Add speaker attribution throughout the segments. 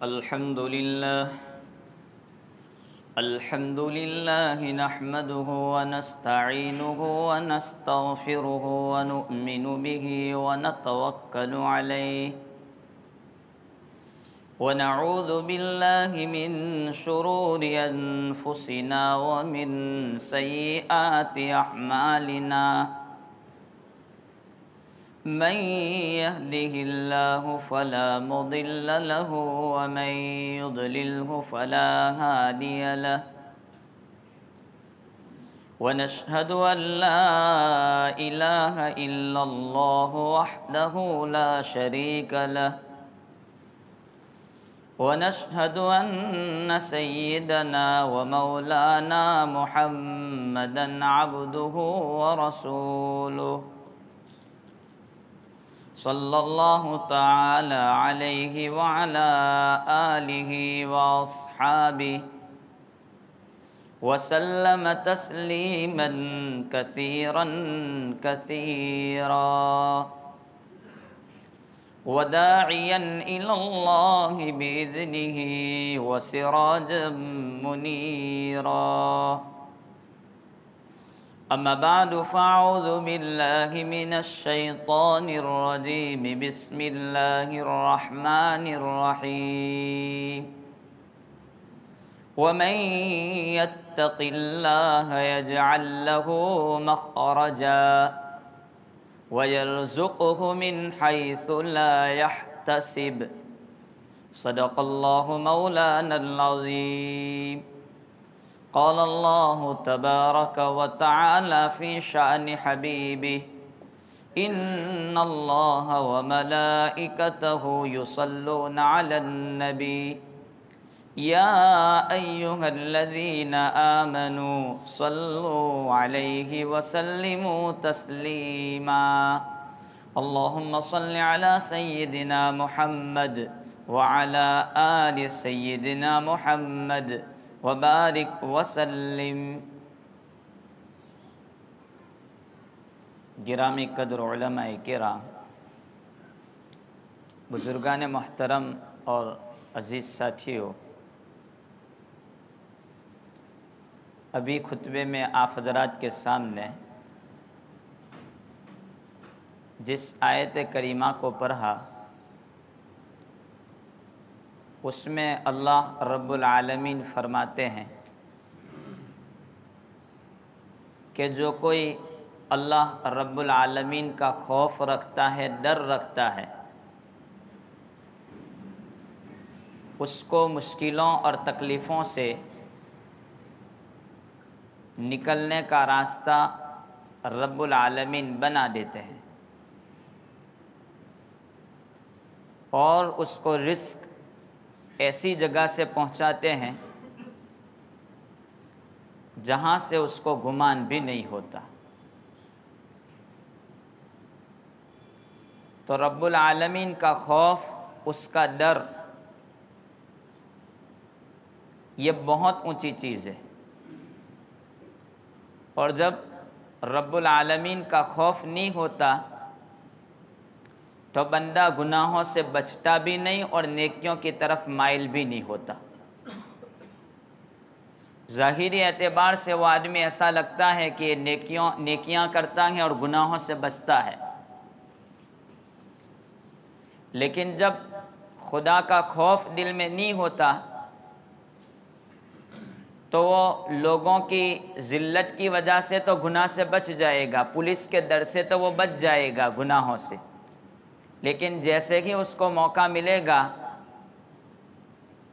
Speaker 1: الحمد لله نحمده ونستعينه ونستغفره ونؤمن به ونتوكل عليه ونعوذ بالله من شرور أنفسنا ومن سيئات أعمالنا من يهده الله فلا مضل له ومن يضلله فلا هادي له ونشهد أن لا إله إلا الله وحده لا شريك له ونشهد أن سيدنا ومولانا محمدا عبده ورسوله صلى الله تعالى عليه وعلى آله وأصحابه وسلم تسليما كثيرا كثيرا وداعيا إلى الله بإذنه وسراجا منيرا أما بعد فأعوذ بالله من الشيطان الرجيم بسم الله الرحمن الرحيم ومن يتق الله يجعل له مخرجا ويرزقه من حيث لا يحتسب صدق الله مولانا العظيم قال الله تبارك وتعالى في شأن حبيبه إن الله وملائكته يصلون على النبي يا أيها الذين آمنوا صلوا عليه وسلموا تسليما اللهم صل على سيدنا محمد وعلى آل سيدنا محمد وبارک وسلم۔ گرامی قدر علماء کرام، بزرگان محترم اور عزیز ساتھیوں، ابھی خطبے میں آپ حضرات کے سامنے جس آیت کریمہ کو پڑھا اس میں اللہ رب العالمین فرماتے ہیں کہ جو کوئی اللہ رب العالمین کا خوف رکھتا ہے، ڈر رکھتا ہے، اس کو مشکلوں اور تکلیفوں سے نکلنے کا راستہ رب العالمین بنا دیتے ہیں اور اس کو رزق ایسی جگہ سے پہنچاتے ہیں جہاں سے اس کو گمان بھی نہیں ہوتا۔ تو رب العالمین کا خوف، اس کا ڈر، یہ بہت اونچی چیز ہے، اور جب رب العالمین کا خوف نہیں ہوتا تو بندہ گناہوں سے بچتا بھی نہیں اور نیکیوں کی طرف مائل بھی نہیں ہوتا۔ ظاہری اعتبار سے وہ آدمی ایسا لگتا ہے کہ نیکیاں کرتا ہے اور گناہوں سے بچتا ہے، لیکن جب خدا کا خوف دل میں نہیں ہوتا تو وہ لوگوں کی ذلت کی وجہ سے تو گناہ سے بچ جائے گا، پولیس کے ڈر سے تو وہ بچ جائے گا گناہوں سے، لیکن جیسے ہی اس کو موقع ملے گا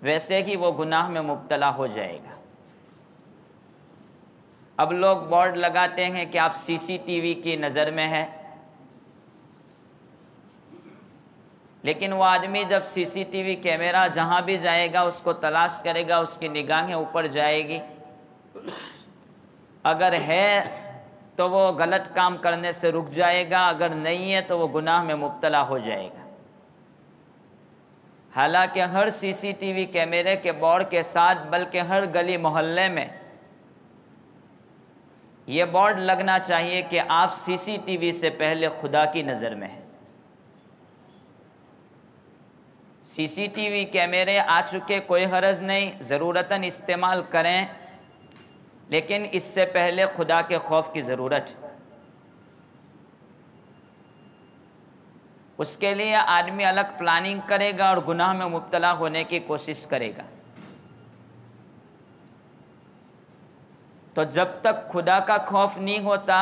Speaker 1: ویسے ہی وہ گناہ میں مبتلا ہو جائے گا۔ اب لوگ بورڈ لگاتے ہیں کہ آپ سی سی ٹی وی کی نظر میں ہے، لیکن وہ آدمی جب سی سی ٹی وی کیمرہ جہاں بھی جائے گا اس کو تلاش کرے گا، اس کی نگاہیں اوپر جائے گی، اگر ہے تو وہ غلط کام کرنے سے رک جائے گا، اگر نہیں ہے تو وہ گناہ میں مبتلا ہو جائے گا۔ حالانکہ ہر سی سی ٹی وی کیمرے کے بورڈ کے ساتھ بلکہ ہر گلی محلے میں یہ بورڈ لگنا چاہیے کہ آپ سی سی ٹی وی سے پہلے خدا کی نظر میں ہیں۔ CCTV کیمرے آ چکے، کوئی حرج نہیں، ضرورتاً استعمال کریں، لیکن اس سے پہلے خدا کے خوف کی ضرورت ہے۔ اس کے لیے آدمی الگ پلاننگ کرے گا اور گناہ میں مبتلا ہونے کی کوشش کرے گا۔ تو جب تک خدا کا خوف نہیں ہوتا،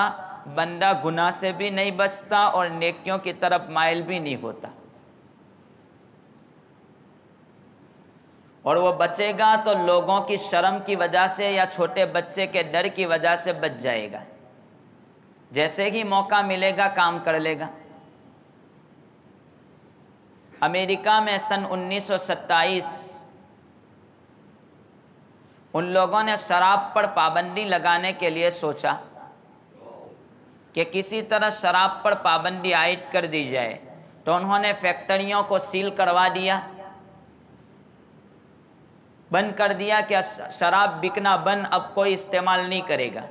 Speaker 1: بندہ گناہ سے بھی نہیں بچتا اور نیکیوں کی طرف مائل بھی نہیں ہوتا، اور وہ بچے گا تو لوگوں کی شرم کی وجہ سے یا چھوٹے بچے کے ڈر کی وجہ سے بچ جائے گا، جیسے ہی موقع ملے گا کام کر لے گا۔ امریکہ میں سن 1927 ان لوگوں نے شراب پر پابندی لگانے کے لیے سوچا کہ کسی طرح شراب پر پابندی عائد کر دی جائے، تو انہوں نے فیکٹریوں کو سیل کروا دیا، بند کر دیا کہ شراب بکنا بند، اب کوئی استعمال نہیں کرے گا۔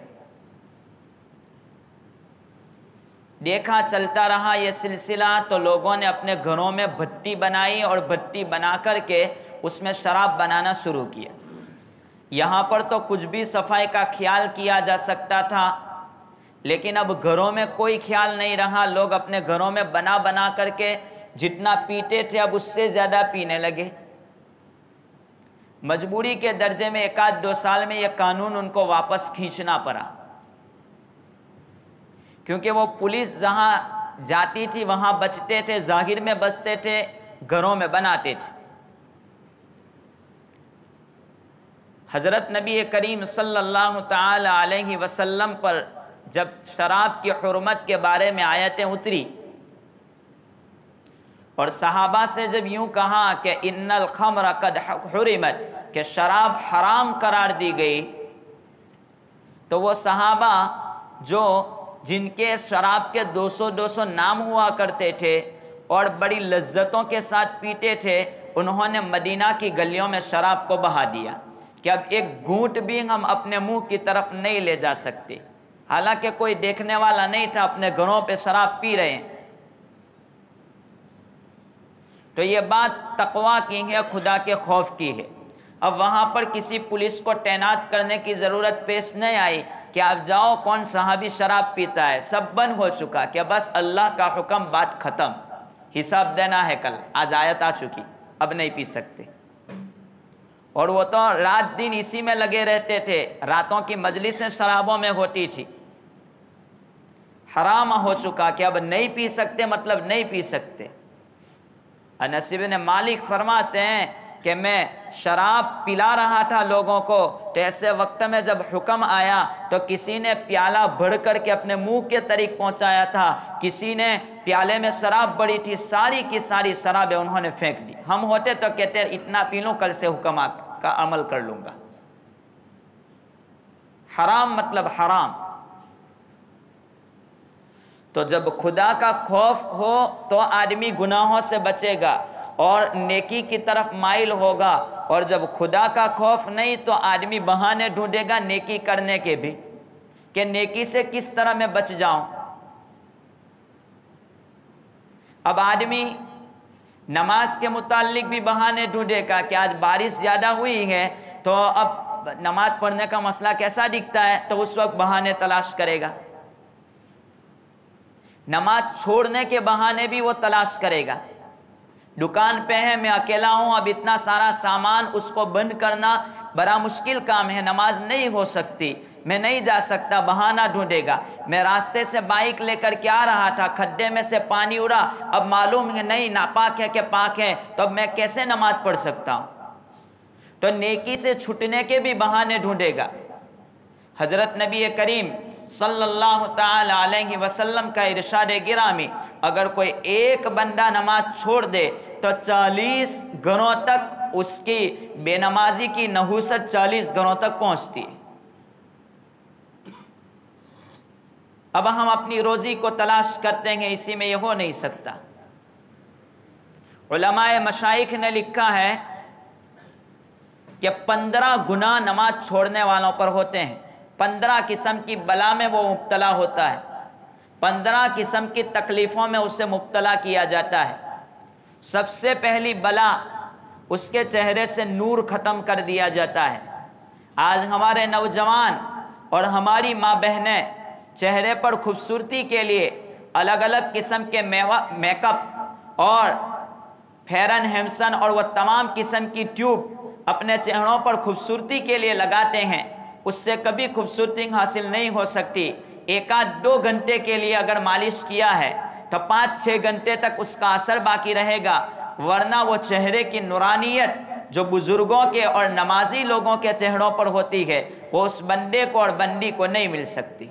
Speaker 1: دیکھا چلتا رہا یہ سلسلہ، تو لوگوں نے اپنے گھروں میں بھٹی بنائی اور بھٹی بنا کر کے اس میں شراب بنانا شروع کیا۔ یہاں پر تو کچھ بھی صفائی کا خیال کیا جا سکتا تھا، لیکن اب گھروں میں کوئی خیال نہیں رہا، لوگ اپنے گھروں میں بنا بنا کر کے جتنا پیتے تھے اب اس سے زیادہ پینے لگے۔ مجبوری کے درجے میں 1-2 سال میں یہ قانون ان کو واپس کھینچنا پڑا، کیونکہ وہ پولیس جہاں جاتی تھی وہاں بچتے تھے، ظاہر میں بچتے تھے، گھروں میں بناتے تھے۔ حضرت نبی کریم صلی اللہ تعالی علیہ وسلم پر جب شراب کی حرمت کے بارے میں آیتیں اتری اور صحابہ سے جب یوں کہا کہ ان الخمر قد حرمت، کہ شراب حرام قرار دی گئی، تو وہ صحابہ جن کے شراب کے 200 نام ہوا کرتے تھے اور بڑی لذتوں کے ساتھ پیتے تھے، انہوں نے مدینہ کی گلیوں میں شراب کو بہا دیا کہ اب ایک گھونٹ بھی ہم اپنے منہ کی طرف نہیں لے جا سکتے، حالانکہ کوئی دیکھنے والا نہیں تھا، اپنے گھروں پہ شراب پی رہے ہیں۔ تو یہ بات تقویٰ کی ہے، خدا کے خوف کی ہے۔ اب وہاں پر کسی پولیس کو تعینات کرنے کی ضرورت پیش نہیں آئی کہ آپ جاؤ کون صحابی شراب پیتا ہے، سب بند ہو چکا کہ بس اللہ کا حکم، بات ختم، حساب دینا ہے کل، آج آیت آ چکی، اب نہیں پی سکتے۔ اور وہ تو رات دن اسی میں لگے رہتے تھے، راتوں کی مجلسیں شرابوں میں ہوتی تھی۔ حرام ہو چکا کہ اب نہیں پی سکتے، مطلب نہیں پی سکتے۔ انس بن مالک فرماتے ہیں کہ میں شراب پلا رہا تھا لوگوں کو، تو ایسے وقت میں جب حکم آیا تو کسی نے پیالہ بھر کر کے اپنے منہ کے طریق پہنچایا تھا، کسی نے پیالے میں شراب بڑی تھی، ساری کی ساری شرابیں انہوں نے پھینک دی۔ ہم ہوتے تو کہتے اتنا پی لوں، کل سے حکم کا عمل کر لوں گا۔ حرام مطلب حرام۔ تو جب خدا کا خوف ہو تو آدمی گناہوں سے بچے گا اور نیکی کی طرف مائل ہوگا، اور جب خدا کا خوف نہیں تو آدمی بہانے ڈھونڈے گا نیکی کرنے کے بھی، کہ نیکی سے کس طرح میں بچ جاؤں۔ اب آدمی نماز کے متعلق بھی بہانے ڈھونڈے گا کہ آج بارش زیادہ ہوئی ہے تو اب نماز پڑھنے کا مسئلہ کیسا دکھتا ہے، تو اس وقت بہانے تلاش کرے گا۔ نماز چھوڑنے کے بہانے بھی وہ تلاش کرے گا۔ دکان پہ ہے، میں اکیلا ہوں، اب اتنا سارا سامان، اس کو بند کرنا بڑا مشکل کام ہے، نماز نہیں ہو سکتی، میں نہیں جا سکتا، بہانہ ڈھونڈے گا۔ میں راستے سے بائک لے کر کے آ رہا تھا، کھڈے میں سے پانی اڑا، اب معلوم ہے نہیں ناپاک ہے کہ پاک ہے، تو اب میں کیسے نماز پڑھ سکتا ہوں؟ تو نیکی سے چھٹنے کے بھی بہانے ڈھونڈے گا۔ حضرت نبی کریم صلی اللہ تعالی علیہ وسلم کا ارشاد گرامی، اگر کوئی ایک بندہ نماز چھوڑ دے تو 40 گھروں تک اس کی بے نمازی کی نحوست 40 گھروں تک پہنچتی ہے۔ اب ہم اپنی روزی کو تلاش کرتے ہیں، اسی میں یہ ہو نہیں سکتا۔ علماء مشائخ نے لکھا ہے کہ 15 گناہ نماز چھوڑنے والوں پر ہوتے ہیں، 15 قسم کی بلا میں وہ مبتلا ہوتا ہے، 15 قسم کی تکلیفوں میں اسے مبتلا کیا جاتا ہے۔ سب سے پہلی بلا اس کے چہرے سے نور ختم کر دیا جاتا ہے۔ آج ہمارے نوجوان اور ہماری ماں بہنیں چہرے پر خوبصورتی کے لیے الگ الگ قسم کے میک اپ اور فیرن ہیمسن اور وہ تمام قسم کی ٹیوب اپنے چہروں پر خوبصورتی کے لیے لگاتے ہیں۔ اس سے کبھی خوبصورتی حاصل نہیں ہو سکتی۔ 1-2 گھنٹے کے لیے اگر مالش کیا ہے تو 5-6 گھنٹے تک اس کا اثر باقی رہے گا، ورنہ وہ چہرے کی نورانیت جو بزرگوں کے اور نمازی لوگوں کے چہروں پر ہوتی ہے وہ اس بندے کو اور بندی کو نہیں مل سکتی۔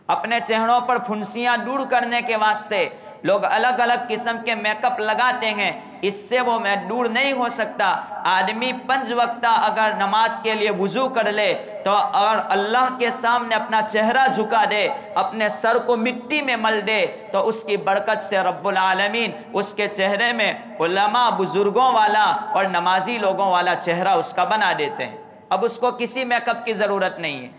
Speaker 1: اپنے چہروں پر پھنسیاں دور کرنے کے واسطے لوگ الگ الگ قسم کے میک اپ لگاتے ہیں، اس سے وہ دور نہیں ہو سکتا۔ آدمی 5 وقتہ اگر نماز کے لیے وضو کر لے تو اور اللہ کے سامنے اپنا چہرہ جھکا دے، اپنے سر کو مٹی میں مل دے، تو اس کی برکت سے رب العالمین اس کے چہرے میں علماء بزرگوں والا اور نمازی لوگوں والا چہرہ اس کا بنا دیتے ہیں۔ اب اس کو کسی میک اپ کی ضرورت نہیں ہے۔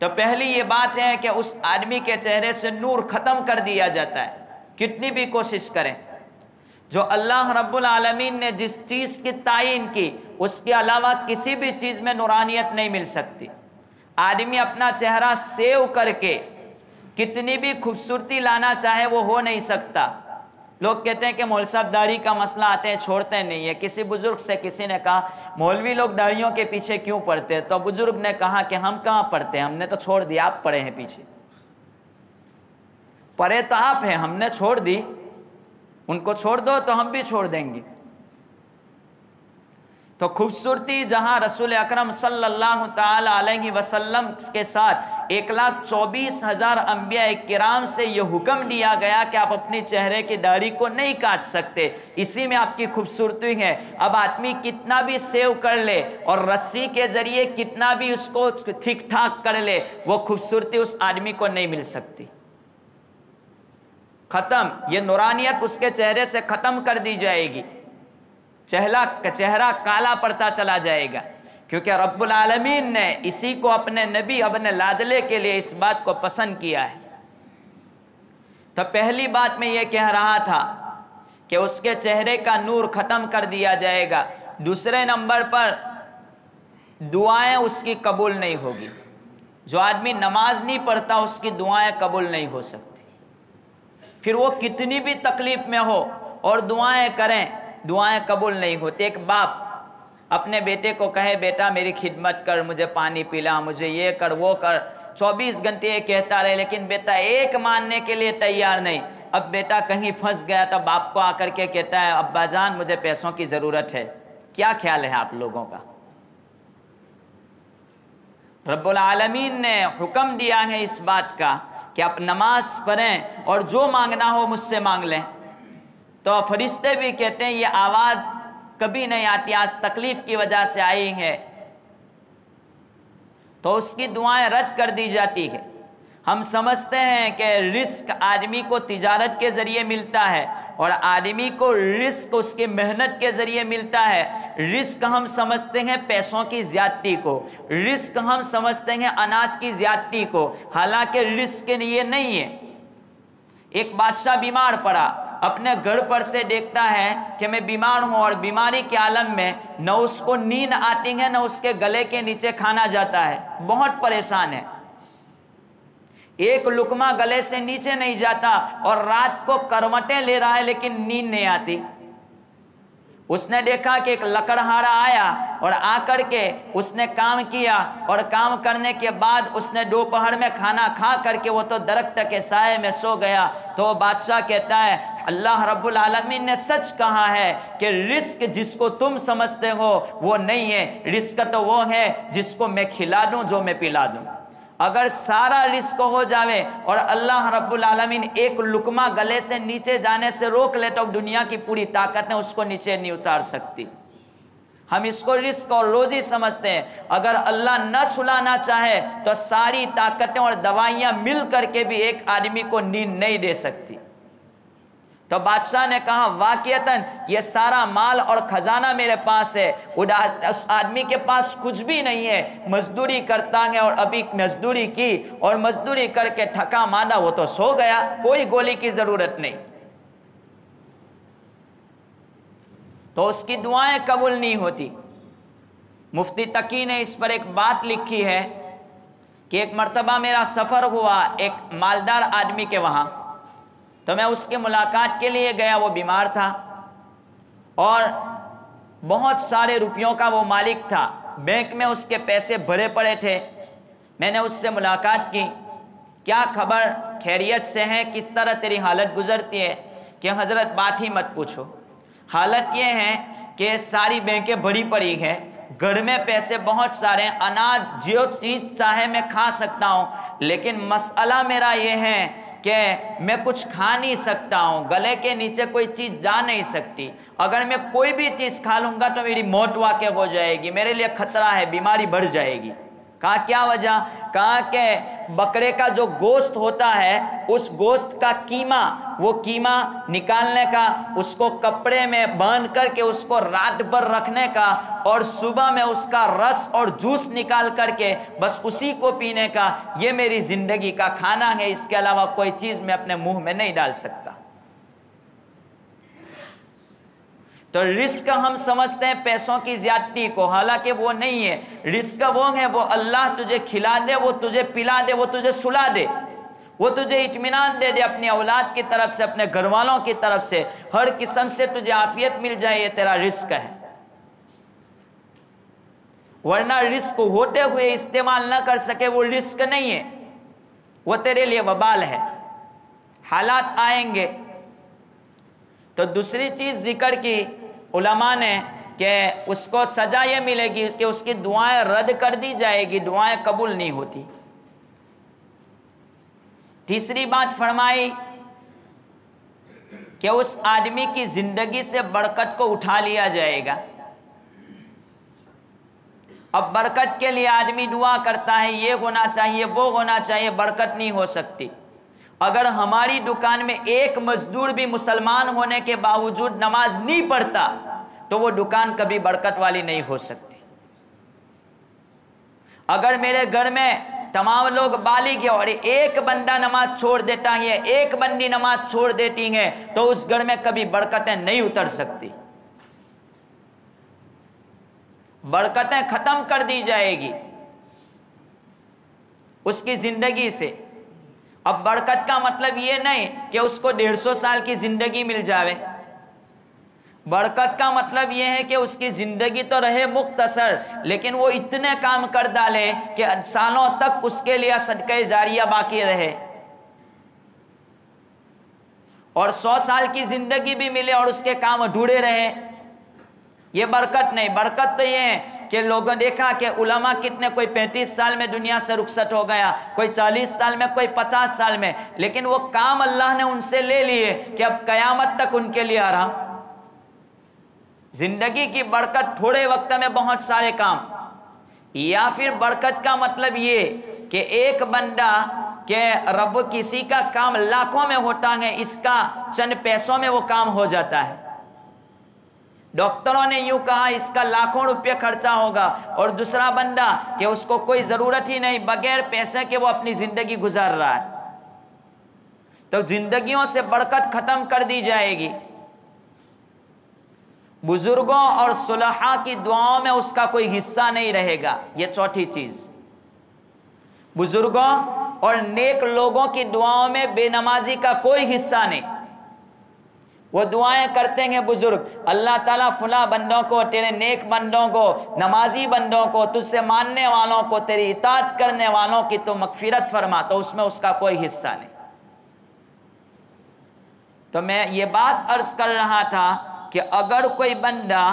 Speaker 1: تو پہلی یہ بات ہے کہ اس آدمی کے چہرے سے نور ختم کر دیا جاتا ہے، کتنی بھی کوشش کریں۔ جو اللہ رب العالمین نے جس چیز کی تعین کی اس کے علاوہ کسی بھی چیز میں نورانیت نہیں مل سکتی۔ آدمی اپنا چہرہ سیو کر کے کتنی بھی خوبصورتی لانا چاہے وہ ہو نہیں سکتا۔ لوگ کہتے ہیں کہ مولوی صاحب داڑھی کا مسئلہ آتے ہیں چھوڑتے نہیں ہے۔ کسی بزرگ سے کسی نے کہا مولوی لوگ داڑھیوں کے پیچھے کیوں پڑتے ہیں؟ تو بزرگ نے کہا کہ ہم کہاں پڑتے ہیں، ہم نے تو چھوڑ دیا، آپ پڑے ہیں پیچھے۔ پڑے تو آپ ہیں، ہم نے چھوڑ دی، ان کو چھوڑ دو تو ہم بھی چھوڑ دیں گے۔ تو خوبصورتی جہاں رسول اکرم صلی اللہ تعالی علیہ وسلم کے ساتھ 1,24,000 انبیاء کرام سے یہ حکم دیا گیا کہ آپ اپنی چہرے کی داڑھی کو نہیں کاٹ سکتے، اسی میں آپ کی خوبصورتی ہے۔ اب آدمی کتنا بھی سیو کر لے اور رسی کے ذریعے کتنا بھی اس کو ٹھیک ٹھاک کر لے، وہ خوبصورتی اس آدمی کو نہیں مل سکتی۔ ختم، یہ نورانیت اس کے چہرے سے ختم کر دی جائے گی، چہرہ کالا پڑتا چلا جائے گا، کیونکہ رب العالمین نے اسی کو اپنے نبی اپنے لادلے کے لیے اس بات کو پسند کیا ہے۔ تو پہلی بات میں یہ کہہ رہا تھا کہ اس کے چہرے کا نور ختم کر دیا جائے گا۔ دوسرے نمبر پر دعائیں اس کی قبول نہیں ہوگی۔ جو آدمی نماز نہیں پڑھتا اس کی دعائیں قبول نہیں ہو سکتی، پھر وہ کتنی بھی تکلیف میں ہو اور دعائیں کریں، دعائیں قبول نہیں ہوتی۔ ایک باپ اپنے بیٹے کو کہے بیٹا میری خدمت کر، مجھے پانی پلا، مجھے یہ کر وہ کر، 24 گھنٹے یہ کہتا رہے لیکن بیٹا ایک ماننے کے لیے تیار نہیں۔ اب بیٹا کہیں پھنس گیا تو باپ کو آ کر کے کہتا ہے ابا جان مجھے پیسوں کی ضرورت ہے۔ کیا خیال ہے آپ لوگوں کا؟ رب العالمین نے حکم دیا ہے اس بات کا کہ آپ نماز پڑھیں اور جو مانگنا ہو مجھ سے مانگ لیں۔ تو فرشتے بھی کہتے ہیں یہ آواز کبھی نہیں آتی، آج تکلیف کی وجہ سے آئی ہے، تو اس کی دعائیں رد کر دی جاتی ہے۔ ہم سمجھتے ہیں کہ رزق آدمی کو تجارت کے ذریعے ملتا ہے اور آدمی کو رزق اس کی محنت کے ذریعے ملتا ہے۔ رزق ہم سمجھتے ہیں پیسوں کی زیادتی کو، رزق ہم سمجھتے ہیں اناج کی زیادتی کو، حالانکہ رزق یہ نہیں ہے۔ ایک بادشاہ بیمار پڑا، اپنے گھر پر سے دیکھتا ہے کہ میں بیمار ہوں اور بیماری کے عالم میں نہ اس کو نیند آتی ہے نہ اس کے گلے کے نیچے کھانا جاتا ہے، بہت پریشان ہے، ایک لقمہ گلے سے نیچے نہیں جاتا اور رات کو کروٹیں لے رہا ہے لیکن نیند نہیں آتی۔ اس نے دیکھا کہ ایک لکڑہارا آیا اور آ کر کے اس نے کام کیا اور کام کرنے کے بعد اس نے دوپہر میں کھانا کھا کر کے وہ تو درخت کے سائے میں سو گیا۔ تو بادشاہ کہتا ہے اللہ رب العالمین نے سچ کہا ہے کہ رزق جس کو تم سمجھتے ہو وہ نہیں ہے، رزق تو وہ ہے جس کو میں کھلا دوں جو میں پلا دوں۔ اگر سارا رزق ہو جاوے اور اللہ رب العالمین ایک لقمہ گلے سے نیچے جانے سے روک لے تو دنیا کی پوری طاقتیں اس کو نیچے نہیں اتار سکتی۔ ہم اس کو رزق اور روزی سمجھتے ہیں۔ اگر اللہ نہ سلانا چاہے تو ساری طاقتیں اور دوائیاں مل کر کے بھی ایک آدمی کو نیند نہیں دے سکتی۔ تو بادشاہ نے کہا واقعتاً یہ سارا مال اور خزانہ میرے پاس ہے، اس آدمی کے پاس کچھ بھی نہیں ہے، مزدوری کرتا ہے اور ابھی مزدوری کی اور مزدوری کر کے تھکا ماندہ وہ تو سو گیا، کوئی گولی کی ضرورت نہیں۔ تو اس کی دعائیں قبول نہیں ہوتی۔ مفتی تقی نے اس پر ایک بات لکھی ہے کہ ایک مرتبہ میرا سفر ہوا ایک مالدار آدمی کے وہاں، تو میں اس کے ملاقات کے لیے گیا۔ وہ بیمار تھا اور بہت سارے روپیوں کا وہ مالک تھا، بینک میں اس کے پیسے بھرے پڑے تھے۔ میں نے اس سے ملاقات کی، کیا خبر، خیریت سے ہے، کس طرح تیری حالت گزرتی ہے؟ کہ حضرت بات ہی مت پوچھو، حالت یہ ہے کہ ساری بینکیں بھری پڑی ہیں، گھر میں پیسے بہت سارے ہیں، اناج جو چیز چاہے میں کھا سکتا ہوں، لیکن مسئلہ میرا یہ ہے کہ میں کچھ کھا نہیں سکتا ہوں، گلے کے نیچے کوئی چیز جا نہیں سکتی، اگر میں کوئی بھی چیز کھا لوں گا تو میری موت واقع ہو جائے گی، میرے لیے خطرہ ہے، بیماری بڑھ جائے گی۔ کہا کیا وجہ؟ کہا کہ بکرے کا جو گوشت ہوتا ہے اس گوشت کا قیمہ، وہ قیمہ نکالنے کا، اس کو کپڑے میں باندھ کر کے اس کو رات بھر رکھنے کا، اور صبح میں اس کا رس اور جوس نکال کر کے بس اسی کو پینے کا، یہ میری زندگی کا کھانا ہے، اس کے علاوہ کوئی چیز میں اپنے منہ میں نہیں ڈال سکتا۔ تو رزق ہم سمجھتے ہیں پیسوں کی زیادتی کو، حالانکہ وہ نہیں ہے۔ رزق وہ ہے، وہ اللہ تجھے کھلا دے، وہ تجھے پلا دے، وہ تجھے سلا دے، وہ تجھے اطمینان دے دے اپنی اولاد کی طرف سے، اپنے گھر والوں کی طرف سے، ہر قسم سے تجھے عافیت مل جائے، یہ تیرا رزق ہے۔ ورنہ رزق ہوتے ہوئے استعمال نہ کر سکے وہ رزق نہیں ہے، وہ تیرے لیے وبال ہے۔ حالات آئیں گے تو دوسری چیز ذکر کی علماء نے کہ اس کو سزا یہ ملے گی کہ اس کی دعائیں رد کر دی جائے گی، دعائیں قبول نہیں ہوتی۔ تیسری بات فرمائی کہ اس آدمی کی زندگی سے برکت کو اٹھا لیا جائے گا۔ اب برکت کے لیے آدمی دعا کرتا ہے، یہ ہونا چاہیے، وہ ہونا چاہیے، برکت نہیں ہو سکتی۔ اگر ہماری دکان میں ایک مزدور بھی مسلمان ہونے کے باوجود نماز نہیں پڑھتا تو وہ دکان کبھی برکت والی نہیں ہو سکتی۔ اگر میرے گھر میں تمام لوگ بالغ ہیں اور ایک بندہ نماز چھوڑ دیتا ہے، ایک بندی نماز چھوڑ دیتی ہے، تو اس گھر میں کبھی برکتیں نہیں اتر سکتی، برکتیں ختم کر دی جائے گی اس کی زندگی سے۔ اب برکت کا مطلب یہ نہیں کہ اس کو 150 سال کی زندگی مل جاوے، برکت کا مطلب یہ ہے کہ اس کی زندگی تو رہے مختصر، لیکن وہ اتنے کام کر ڈالے کہ سالوں تک اس کے لیے صدقہ جاریہ باقی رہے، اور 100 سال کی زندگی بھی ملے اور اس کے کام ادھورے رہے۔ یہ برکت نہیں۔ برکت تو یہ ہے کہ لوگوں دیکھا کہ علماء کتنے، کوئی 35 سال میں دنیا سے رخصت ہو گیا، کوئی 40 سال میں، کوئی 50 سال میں، لیکن وہ کام اللہ نے ان سے لے لیے کہ اب قیامت تک ان کے لیے آرام۔ زندگی کی برکت تھوڑے وقت میں بہت سارے کام، یا پھر برکت کا مطلب یہ کہ ایک بندہ کہ رب کسی کا کام لاکھوں میں ہوتا ہے، اس کا چند پیسوں میں وہ کام ہو جاتا ہے۔ ڈاکٹروں نے یوں کہا اس کا لاکھوں روپے خرچہ ہوگا، اور دوسرا بندہ کہ اس کو کوئی ضرورت ہی نہیں، بغیر پیسے کے وہ اپنی زندگی گزار رہا ہے۔ تو زندگیوں سے برکت ختم کر دی جائے گی۔ بزرگوں اور صلحاء کی دعاؤں میں اس کا کوئی حصہ نہیں رہے گا، یہ چوتھی چیز۔ بزرگوں اور نیک لوگوں کی دعاؤں میں بے نمازی کا کوئی حصہ نہیں۔ وہ دعائیں کرتے ہیں بزرگ، اللہ تعالیٰ فلاں بندوں کو، تیرے نیک بندوں کو، نمازی بندوں کو، تجھ سے ماننے والوں کو، تیری اطاعت کرنے والوں کی تو مغفرت فرما، تو اس میں اس کا کوئی حصہ نہیں۔ تو میں یہ بات عرض کر رہا تھا کہ اگر کوئی بندہ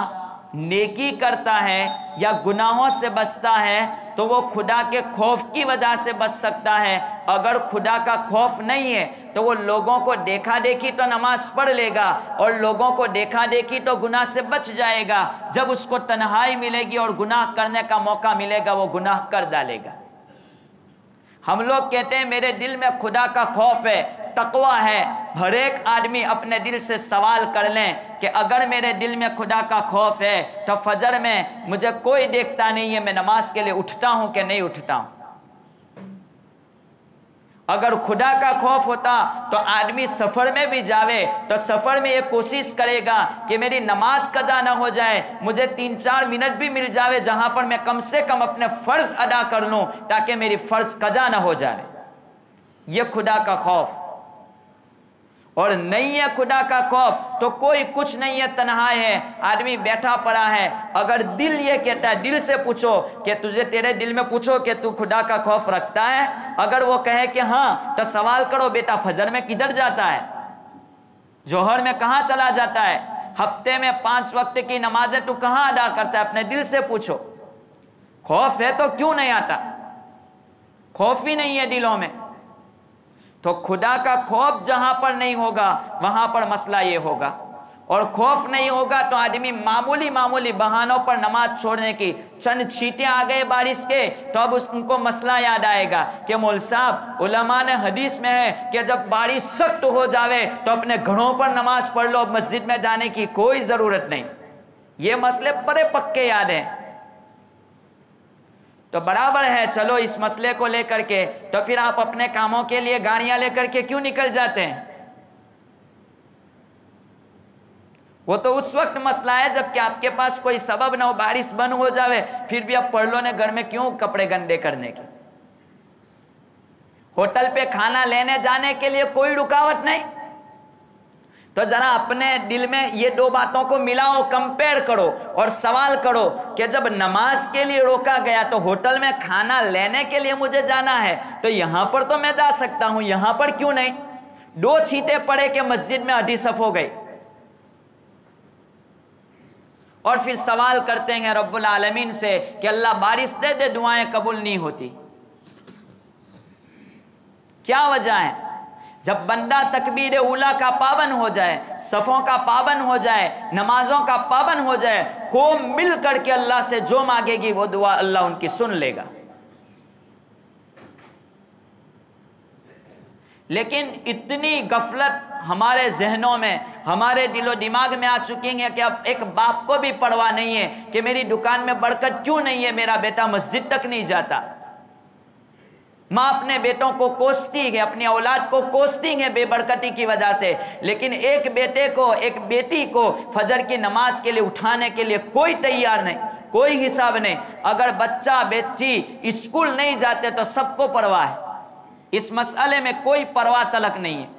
Speaker 1: نیکی کرتا ہے یا گناہوں سے بچتا ہے تو وہ خدا کے خوف کی وجہ سے بچ سکتا ہے۔ اگر خدا کا خوف نہیں ہے تو وہ لوگوں کو دیکھا دیکھی تو نماز پڑھ لے گا، اور لوگوں کو دیکھا دیکھی تو گناہ سے بچ جائے گا۔ جب اس کو تنہائی ملے گی اور گناہ کرنے کا موقع ملے گا وہ گناہ کر ڈالے گا۔ ہم لوگ کہتے ہیں میرے دل میں خدا کا خوف ہے، تقویٰ ہے۔ ہر ایک آدمی اپنے دل سے سوال کر لیں کہ اگر میرے دل میں خدا کا خوف ہے تو فجر میں مجھے کوئی دیکھتا نہیں ہے، میں نماز کے لیے اٹھتا ہوں کہ نہیں اٹھتا ہوں؟ اگر خدا کا خوف ہوتا تو آدمی سفر میں بھی جاوے تو سفر میں یہ کوشش کرے گا کہ میری نماز قضا نہ ہو جائے، مجھے 3-4 منٹ بھی مل جاوے جہاں پر میں کم سے کم اپنے فرض ادا کر لوں تاکہ میری فرض قضا نہ ہو جائے۔ یہ خدا کا خوف۔ اور نہیں ہے خدا کا خوف تو کوئی کچھ نہیں ہے، تنہا ہے، آدمی بیٹھا پڑا ہے۔ اگر دل یہ کہتا ہے، دل سے پوچھو کہ تیرے دل میں پوچھو کہ تو خدا کا خوف رکھتا ہے، اگر وہ کہے کہ ہاں تو سوال کرو، بیٹا فجر میں کدھر جاتا ہے، ظہر میں کہاں چلا جاتا ہے، ہفتے میں 5 وقت کی نمازیں تو کہاں ادا کرتا ہے، اپنے دل سے پوچھو۔ خوف ہے تو کیوں نہیں آتا؟ خوف ہی نہیں ہے دلوں میں۔ تو خدا کا خوف جہاں پر نہیں ہوگا وہاں پر مسئلہ یہ ہوگا، اور خوف نہیں ہوگا تو آدمی معمولی بہانوں پر نماز چھوڑنے کی، چند چھینٹیں آ گئے بارش کے تو اب ان کو مسئلہ یاد آئے گا کہ مول صاحب علماء نے حدیث میں ہے کہ جب بارش سخت ہو جاوے تو اپنے گھروں پر نماز پڑھ لو، مسجد میں جانے کی کوئی ضرورت نہیں۔ یہ مسئلے بڑے پکے یاد ہیں۔ تو برابر ہے، چلو اس مسئلے کو لے کر کے تو پھر آپ اپنے کاموں کے لیے گاڑیاں لے کر کے کیوں نکل جاتے ہیں؟ وہ تو اس وقت مسئلہ ہے جب کہ آپ کے پاس کوئی سبب نہ ہو، بارش بند ہو جاوے، پھر بھی آپ پڑھ لو نے گھر میں کیوں کپڑے گندے کرنے کی۔ ہوٹل پہ کھانا لینے جانے کے لیے کوئی رکاوٹ نہیں۔ تو ذرا اپنے دل میں یہ 2 باتوں کو ملاؤ، کمپیئر کرو اور سوال کرو کہ جب نماز کے لیے روکا گیا تو ہوٹل میں کھانا لینے کے لیے مجھے جانا ہے تو یہاں پر تو میں جا سکتا ہوں، یہاں پر کیوں نہیں؟ 2 چھینٹیں پڑے کہ مسجد میں آدھی صف ہو گئی۔ اور پھر سوال کرتے ہیں رب العالمین سے کہ اللہ بارش دے دے، دعائیں قبول نہیں ہوتی۔ کیا وجہ ہے؟ جب بندہ تکبیر اولیٰ کا پابند ہو جائے، صفوں کا پابند ہو جائے، نمازوں کا پابند ہو جائے، قوم مل کر کے اللہ سے جو مانگے گی وہ دعا اللہ ان کی سن لے گا۔ لیکن اتنی غفلت ہمارے ذہنوں میں، ہمارے دل و دماغ میں آ چکی ہے کہ اب ایک باپ کو بھی پرواہ نہیں ہے کہ میری دکان میں برکت کیوں نہیں ہے، میرا بیٹا مسجد تک نہیں جاتا۔ ماں اپنے بیٹوں کو کوستی ہے، اپنی اولاد کو کوستی ہے بے برکتی کی وجہ سے، لیکن ایک بیٹے کو، ایک بیٹی کو فجر کی نماز کے لیے اٹھانے کے لیے کوئی تیار نہیں، کوئی حساب نہیں۔ اگر بچہ بیٹی اسکول نہیں جاتے تو سب کو پرواہ ہے، اس مسئلے میں کوئی پرواہ تلک نہیں ہے۔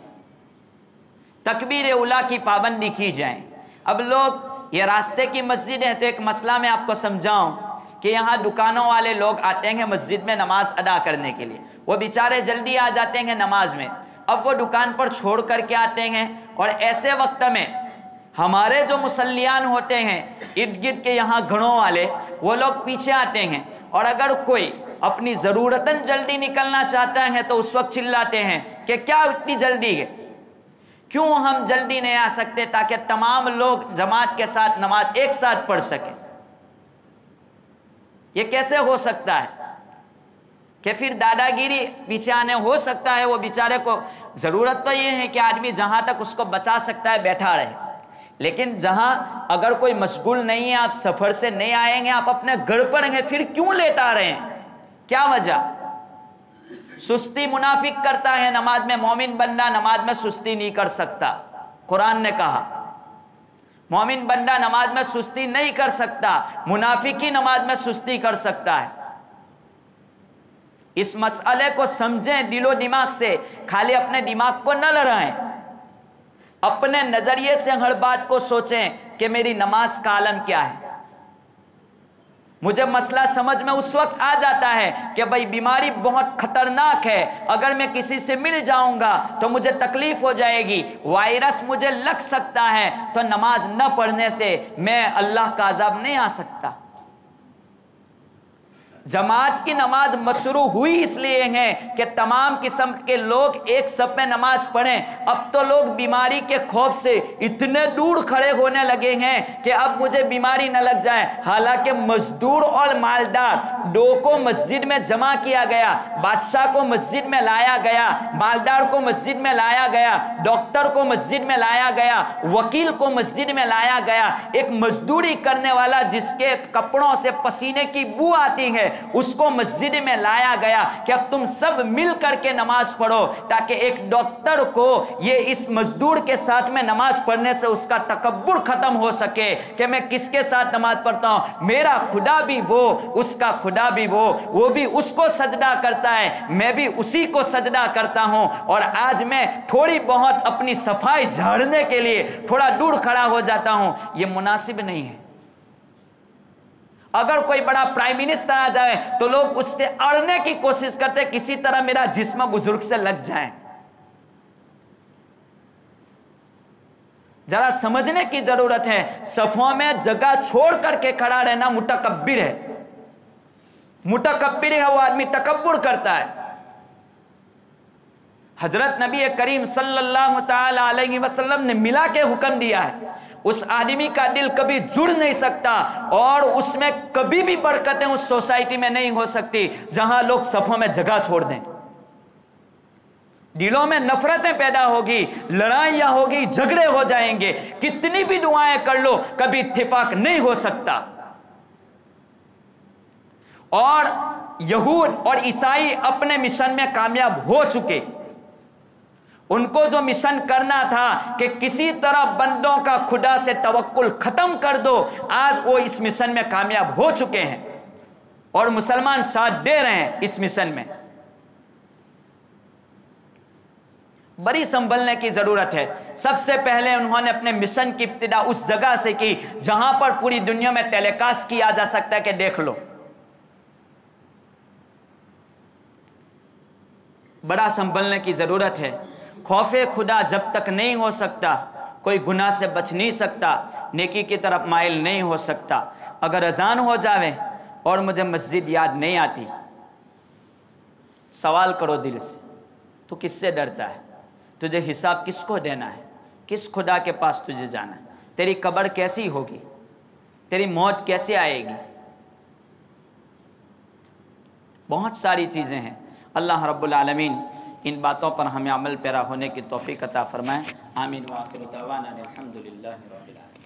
Speaker 1: تکبیر اولیٰ کی پابندی کی جائے۔ اب لوگ یہ راستے کی مسجد ہے تو ایک مسئلہ میں آپ کو سمجھاؤں کہ یہاں دکانوں والے لوگ آتے ہیں مسجد میں نماز ادا کرنے کے لیے، وہ بیچارے جلدی آ جاتے ہیں نماز میں، اب وہ دکان پر چھوڑ کر کے آتے ہیں، اور ایسے وقت میں ہمارے جو مسلیان ہوتے ہیں ارد گرد کے یہاں گھروں والے، وہ لوگ پیچھے آتے ہیں، اور اگر کوئی اپنی ضرورتاً جلدی نکلنا چاہتا ہے تو اس وقت چلاتے ہیں کہ کیا اتنی جلدی ہے، کیوں ہم جلدی نہیں آ سکتے تاکہ تمام لوگ جماعت کے ساتھ نماز ایک ساتھ پڑھ سکیں۔ یہ کیسے ہو سکتا ہے کہ پھر دادا گیری پیچھے آنے؟ ہو سکتا ہے وہ بیچارے کو ضرورت تو یہ ہے کہ آدمی جہاں تک اس کو بچا سکتا ہے بیٹھا رہے، لیکن جہاں اگر کوئی مشغول نہیں ہے، آپ سفر سے نہیں آئیں گے، آپ اپنے گھر پر ہیں، پھر کیوں لیٹ آ رہے ہیں؟ کیا وجہ؟ سستی منافق کرتا ہے نماز میں، مومن بندہ نماز میں سستی نہیں کر سکتا۔ قرآن نے کہا مومن بندہ نماز میں سستی نہیں کر سکتا، منافق ہی نماز میں سستی کر سکتا ہے۔ اس مسئلے کو سمجھیں دل و دماغ سے، خالی اپنے دماغ کو نہ لڑائیں، اپنے نظریے سے ہر بات کو سوچیں کہ میری نماز کا عالم کیا ہے۔ مجھے مسئلہ سمجھ میں اس وقت آ جاتا ہے کہ بھائی بیماری بہت خطرناک ہے، اگر میں کسی سے مل جاؤں گا تو مجھے تکلیف ہو جائے گی، وائرس مجھے لگ سکتا ہے، تو نماز نہ پڑھنے سے میں اللہ کا عذاب نہیں آ سکتا۔ جماعت کی نماز مشروع ہوئی اس لیے ہے کہ تمام قسم کے لوگ ایک صف میں نماز پڑھیں۔ اب تو لوگ بیماری کے خوف سے اتنے دور کھڑے ہونے لگے ہیں کہ اب مجھے بیماری نہ لگ جائے، حالانکہ مزدور اور مالدار دو کو مسجد میں جمع کیا گیا، بادشاہ کو مسجد میں لایا گیا، مالدار کو مسجد میں لایا گیا، ڈاکٹر کو مسجد میں لایا گیا، وکیل کو مسجد میں لایا گیا۔ ایک مزدوری کرنے والا جس کے کپڑوں سے پسینے کی بو آتی ہے، اس کو مسجد میں لایا گیا کہ اب تم سب مل کر کے نماز پڑھو، تاکہ ایک ڈاکٹر کو یہ اس مزدور کے ساتھ میں نماز پڑھنے سے اس کا تکبر ختم ہو سکے کہ میں کس کے ساتھ نماز پڑھتا ہوں، میرا خدا بھی وہ، اس کا خدا بھی وہ بھی اس کو سجدہ کرتا ہے، میں بھی اسی کو سجدہ کرتا ہوں، اور آج میں تھوڑی بہت اپنی صفائی جھاڑنے کے لیے تھوڑا دور کھڑا ہو جاتا ہوں، یہ مناسب نہیں ہے۔ اگر کوئی بڑا پرائم منسٹر آ جائے تو لوگ اس سے اڑنے کی کوشش کرتے کسی طرح میرا جسم بزرگ سے لگ جائے۔ ذرا سمجھنے کی ضرورت ہے، صفوں میں جگہ چھوڑ کر کے کھڑا رہنا متکبر ہے، متکبر ہے وہ آدمی، تکبر کرتا ہے۔ حضرت نبی کریم صلی اللہ تعالی علیہ وسلم نے ملا کے حکم دیا ہے، اس آدمی کا دل کبھی جڑ نہیں سکتا اور اس میں کبھی بھی برکتیں اس سوسائٹی میں نہیں ہو سکتی جہاں لوگ صفوں میں جگہ چھوڑ دیں۔ دلوں میں نفرتیں پیدا ہوگی، لڑائیاں ہوگی، جھگڑے ہو جائیں گے، کتنی بھی دعائیں کر لو کبھی اتفاق نہیں ہو سکتا۔ اور یہود اور عیسائی اپنے مشن میں کامیاب ہو چکے، ان کو جو مشن کرنا تھا کہ کسی طرح بندوں کا خدا سے توکل ختم کر دو، آج وہ اس مشن میں کامیاب ہو چکے ہیں اور مسلمان ساتھ دے رہے ہیں اس مشن میں۔ بڑی سنبھلنے کی ضرورت ہے۔ سب سے پہلے انہوں نے اپنے مشن کی ابتدا اس جگہ سے کی جہاں پر پوری دنیا میں ٹیلی کاسٹ کیا جا سکتا ہے کہ دیکھ لو۔ بڑا سنبھلنے کی ضرورت ہے۔ خوف خدا جب تک نہیں ہو سکتا کوئی گناہ سے بچ نہیں سکتا، نیکی کی طرف مائل نہیں ہو سکتا۔ اگر اذان ہو جاوے اور مجھے مسجد یاد نہیں آتی، سوال کرو دل سے، تو کس سے ڈرتا ہے؟ تجھے حساب کس کو دینا ہے؟ کس خدا کے پاس تجھے جانا ہے؟ تیری قبر کیسی ہوگی؟ تیری موت کیسے آئے گی؟ بہت ساری چیزیں ہیں۔ اللہ رب العالمین ان باتوں پر ہمیں عمل پیرا ہونے کی توفیق عطا فرمائے۔ آمین وآخر دعوانا الحمدللہ رب العالمین۔